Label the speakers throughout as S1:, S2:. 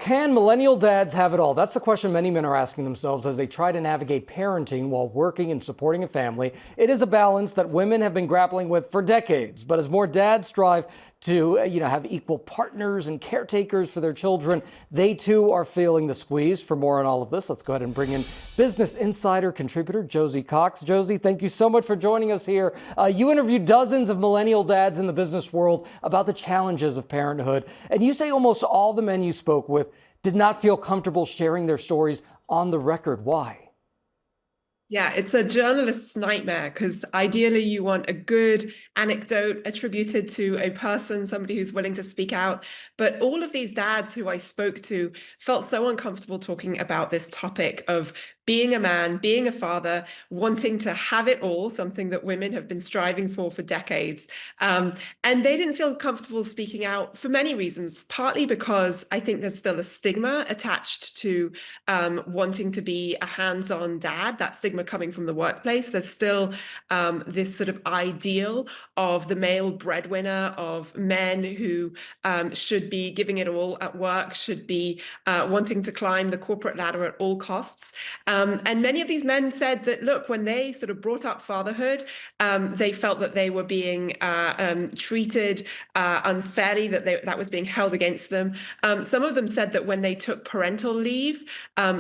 S1: Can millennial dads have it all? That's the question many men are asking themselves as they try to navigate parenting while working and supporting a family. It is a balance that women have been grappling with for decades. But as more dads strive to, have equal partners and caretakers for their children, they too are feeling the squeeze. For more on all of this, let's go ahead and bring in Business Insider contributor Josie Cox. Josie, thank you so much for joining us here. You interviewed dozens of millennial dads in the business world about the challenges of parenthood. And you say almost all the men you spoke with did not feel comfortable sharing their stories on the record. Why?
S2: Yeah, it's a journalist's nightmare because ideally you want a good anecdote attributed to a person, somebody who's willing to speak out. But all of these dads who I spoke to felt so uncomfortable talking about this topic of being a man, being a father, wanting to have it all, something that women have been striving for decades. And they didn't feel comfortable speaking out for many reasons, partly because I think there's still a stigma attached to wanting to be a hands-on dad, that stigma coming from the workplace. There's still this sort of ideal of the male breadwinner, of men who should be giving it all at work, should be wanting to climb the corporate ladder at all costs. And many of these men said that, look, when they sort of brought up fatherhood, they felt that they were being treated unfairly, that was being held against them. Some of them said that when they took parental leave,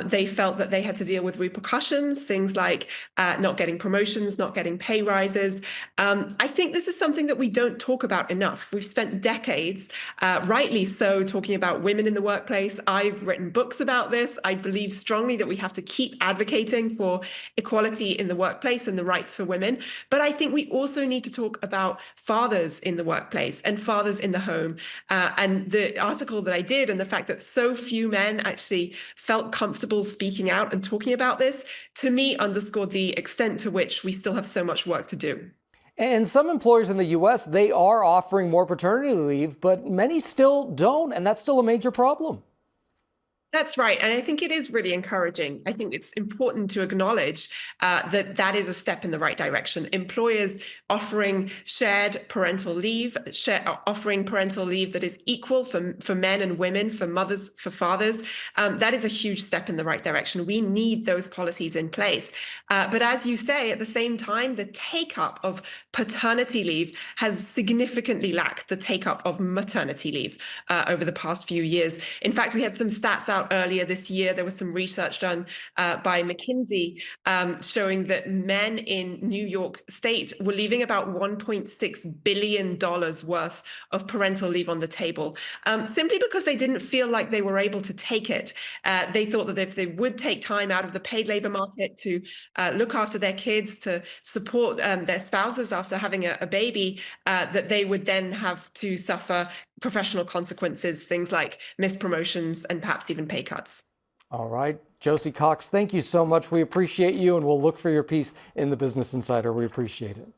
S2: they felt that they had to deal with repercussions, things like not getting promotions, not getting pay rises. I think this is something that we don't talk about enough. We've spent decades, rightly so, talking about women in the workplace. I've written books about this. I believe strongly that we have to keep advocating for equality in the workplace and the rights for women. But I think we also need to talk about fathers in the workplace and fathers in the home. And the article that I did and the fact that so few men actually felt comfortable speaking out and talking about this, to me, underscored the extent to which we still have so much work to do.
S1: And some employers in the U.S., they are offering more paternity leave, but many still don't. And that's still a major problem.
S2: That's right. And I think it is really encouraging. I think it's important to acknowledge that is a step in the right direction. Employers offering shared parental leave, offering parental leave that is equal for men and women, for mothers, for fathers. That is a huge step in the right direction. We need those policies in place. But as you say, at the same time, the take-up of paternity leave has significantly lacked the take-up of maternity leave over the past few years. In fact, we had some stats out earlier this year. There was some research done by McKinsey showing that men in New York State were leaving about $1.6 billion worth of parental leave on the table, simply because they didn't feel like they were able to take it. They thought that if they would take time out of the paid labor market to look after their kids, to support their spouses after having a baby, that they would then have to suffer professional consequences, things like missed promotions and perhaps even pay cuts.
S1: All right. Josie Cox, thank you so much. We appreciate you, and we'll look for your piece in the Business Insider. We appreciate it.